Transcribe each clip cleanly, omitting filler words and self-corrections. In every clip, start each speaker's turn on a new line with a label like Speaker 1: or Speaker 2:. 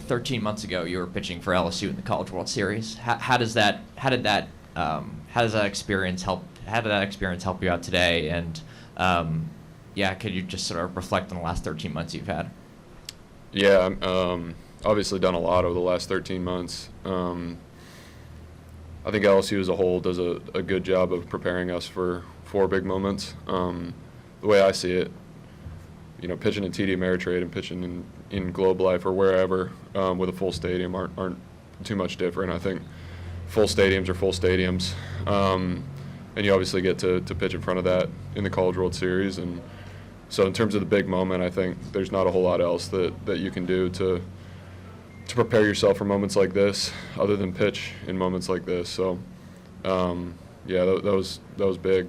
Speaker 1: 13 months ago, you were pitching for LSU in the College World Series. How did that experience help? How did that experience help you out today? And could you just sort of reflect on the last 13 months you've had?
Speaker 2: Yeah, obviously done a lot over the last 13 months. I think LSU as a whole does a good job of preparing us for big moments. The way I see it, pitching at TD Ameritrade and pitching in Globe Life or wherever with a full stadium aren't too much different. I think full stadiums are full stadiums, and you obviously get to pitch in front of that in the College World Series. And so in terms of the big moment, I think there's not a whole lot else that you can do to prepare yourself for moments like this other than pitch in moments like this. So, that was big.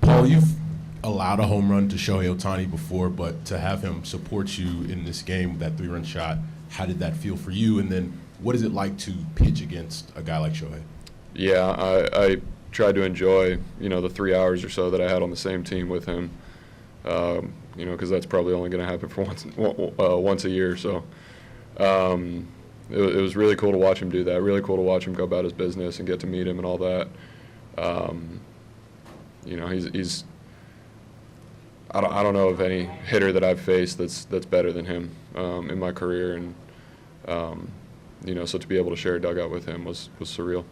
Speaker 3: Paul, you've allowed a home run to Shohei Ohtani before, but to have him support you in this game, that 3-run shot, how did that feel for you? And then what is it like to pitch against a guy like Shohei?
Speaker 2: Yeah, I tried to enjoy, the 3 hours or so that I had on the same team with him, because that's probably only going to happen for once a year. So it was really cool to watch him do that, really cool to watch him go about his business and get to meet him and all that. He's I don't know of any hitter that I've faced that's better than him in my career, and so to be able to share a dugout with him was surreal.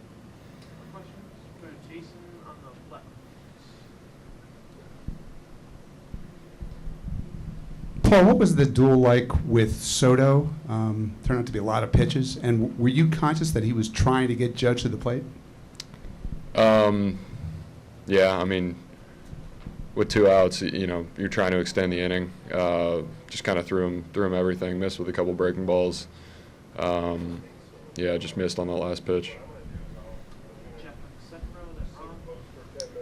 Speaker 4: Paul, what was the duel like with Soto? Turned out to be a lot of pitches, and were you conscious that he was trying to get Judge to the plate?
Speaker 2: Yeah, with 2 outs, you're trying to extend the inning. Just kind of threw him everything. Missed with a couple breaking balls. Just missed on the last pitch.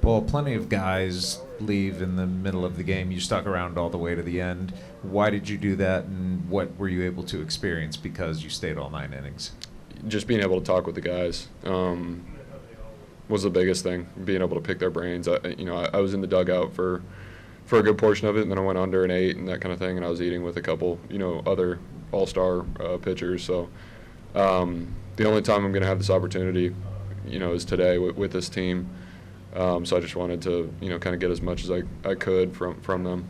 Speaker 5: Paul, plenty of guys leave in the middle of the game. You stuck around all the way to the end. Why did you do that, and what were you able to experience because you stayed all 9 innings?
Speaker 2: Just being able to talk with the guys was the biggest thing. Being able to pick their brains. I was in the dugout for a good portion of it, and then I went under and ate and that kind of thing, and I was eating with a couple, other all-star pitchers. So the only time I'm going to have this opportunity, is today with this team. So I just wanted to, kind of get as much as I could from them.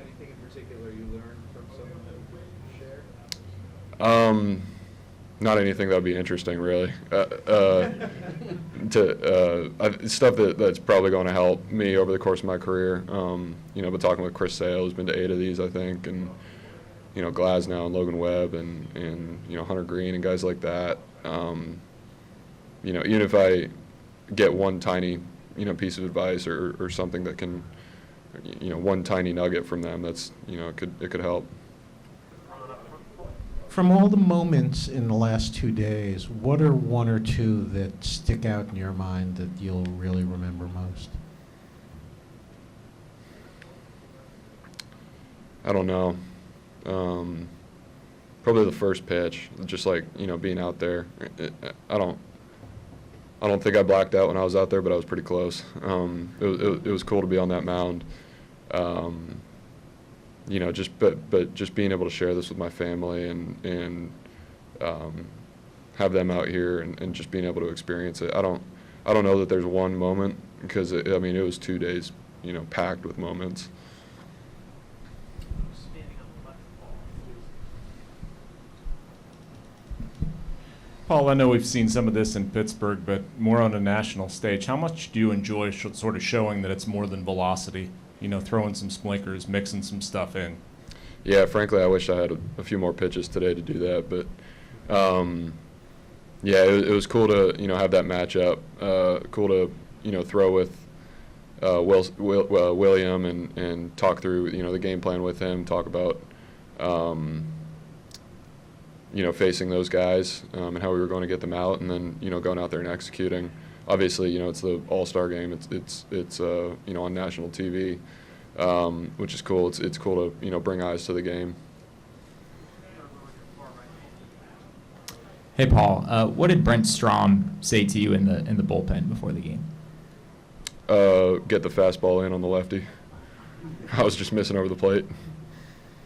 Speaker 6: Anything in particular you learned from someone that would share?
Speaker 2: Not anything that would be interesting, really. Stuff that's probably going to help me over the course of my career. Been talking with Chris Sale, who's been to 8 of these, I think, and Glasnow and Logan Webb and Hunter Green and guys like that. Even if I get one tiny piece of advice or something that can, one tiny nugget from them, that's it could help.
Speaker 7: From all the moments in the last 2 days, what are 1 or 2 that stick out in your mind that you'll really remember most?
Speaker 2: I don't know. Probably the first pitch, just being out there. I don't think I blacked out when I was out there, but I was pretty close. It was cool to be on that mound. Just being able to share this with my family and have them out here and just being able to experience it. I don't know that there's one moment because it was 2 days, packed with moments.
Speaker 8: Paul, I know we've seen some of this in Pittsburgh, but more on a national stage. How much do you enjoy sort of showing that it's more than velocity? Throwing some splinkers, mixing some stuff in.
Speaker 2: Yeah, frankly, I wish I had a few more pitches today to do that. But, it was cool to, have that matchup. Cool to, throw with William and talk through, the game plan with him, talk about, facing those guys and how we were going to get them out, and then, going out there and executing. Obviously, it's the All-Star game. It's on national TV, which is cool. It's cool to bring eyes to the game.
Speaker 1: Hey, Paul. What did Brent Strom say to you in the bullpen before the game?
Speaker 2: get the fastball in on the lefty. I was just missing over the plate.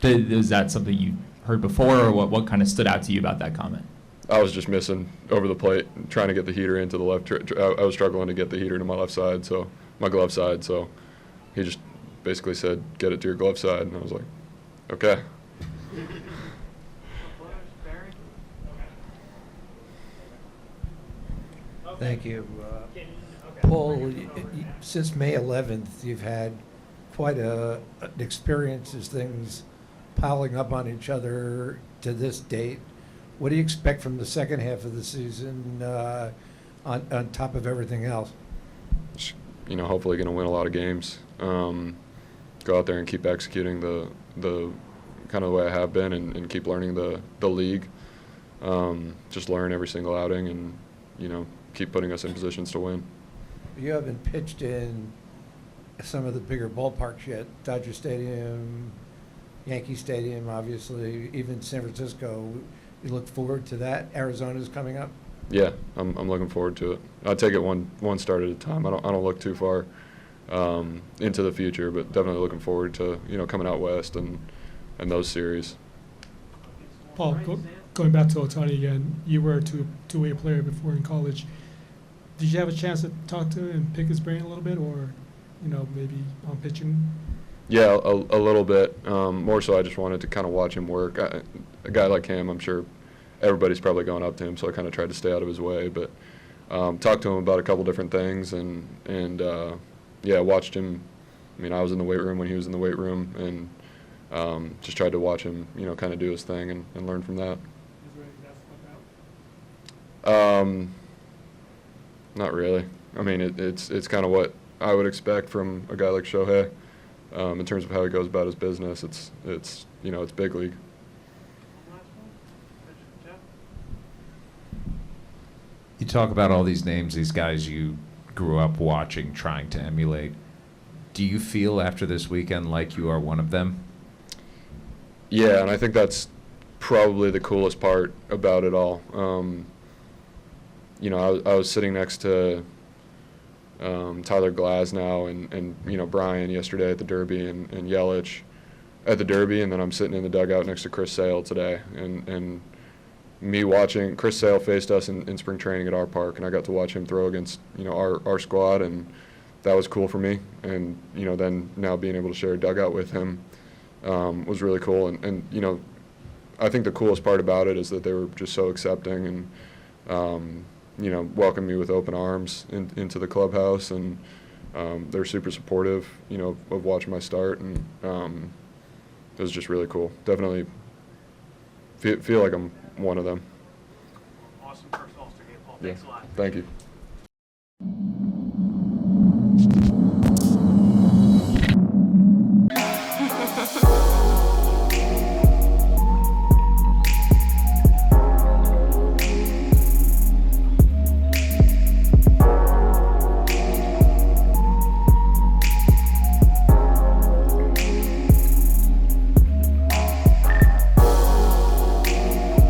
Speaker 9: Is that something you heard before, or what kind of stood out to you about that comment?
Speaker 2: I was just missing over the plate, trying to get the heater into the left. I was struggling to get the heater to my left side, so my glove side. So he just basically said, "Get it to your glove side," and I was like, "Okay."
Speaker 10: Thank you. Paul, since May 11th, you've had quite an experience as things piling up on each other to this date. What do you expect from the second half of the season on top of everything else?
Speaker 2: Hopefully going to win a lot of games. Go out there and keep executing the kind of the way I have been, and keep learning the league. Just learn every single outing, and keep putting us in positions to win.
Speaker 10: You haven't pitched in some of the bigger ballparks yet. Dodger Stadium, Yankee Stadium, obviously, even San Francisco. You look forward to that? Arizona's coming up.
Speaker 2: Yeah, I'm looking forward to it. I take it one start at a time. I don't look too far into the future, but definitely looking forward to coming out west and those series.
Speaker 11: Paul, going back to Ohtani again, you were a two-way player before in college. Did you have a chance to talk to him and pick his brain a little bit, or maybe on pitching?
Speaker 2: Yeah, a little bit. More so, I just wanted to kind of watch him work. A guy like him, I'm sure everybody's probably going up to him, so I kind of tried to stay out of his way. But talked to him about a couple different things, and watched him. I mean, I was in the weight room when he was in the weight room, and just tried to watch him, kind of do his thing and learn from that.
Speaker 11: Is there anything that stuck out?
Speaker 2: Not really. I mean, it's kind of what I would expect from a guy like Shohei. In terms of how he goes about his business, it's big league.
Speaker 5: You talk about all these names, these guys you grew up watching, trying to emulate. Do you feel after this weekend like you are one of them?
Speaker 2: Yeah, and I think that's probably the coolest part about it all. I was sitting next to Tyler Glasnow and Brian yesterday at the Derby, and Yelich at the Derby, and then I'm sitting in the dugout next to Chris Sale today, and me watching Chris Sale faced us in spring training at our park, and I got to watch him throw against our squad, and that was cool for me. And then now being able to share a dugout with him was really cool. And I think the coolest part about it is that they were just so accepting and welcomed me with open arms into the clubhouse, and they're super supportive of watching my start, and it was just really cool. Definitely feel like I'm one of them.
Speaker 6: Awesome first All-Star game, Paul.
Speaker 2: Yeah.
Speaker 6: Thanks a lot.
Speaker 2: Thank you.